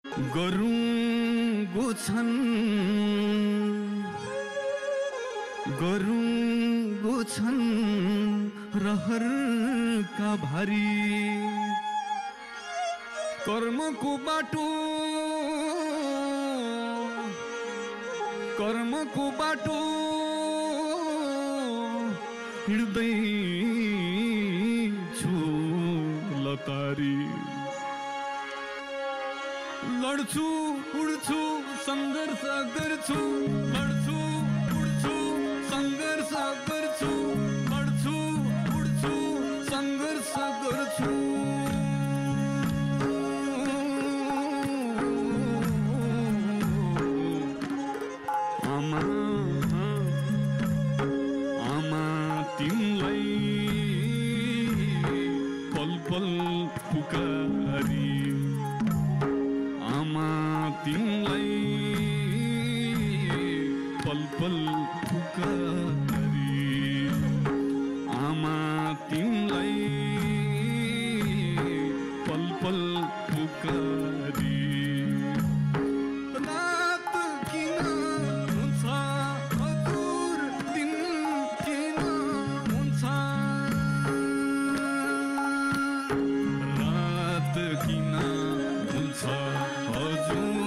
गरुङ्गो छन् रहरका भारी कर्मको बाटो हिँड्दै छु लतारी लड्छु उड्छु सङ्घर्ष गर्छु लड्छु उड्छु सङ्घर्ष गर्छु लड्छु उड्छु सङ्घर्ष गर्छु आमा आमा तिमीलाई पल पल पुकारी आमा तिमीलाई पल पल पुकारी आमा तिमीलाई पल पल पुकारी रात किन हुन्छ हजुर दिन किन हुन्छ रात किन हुन्छ हजुर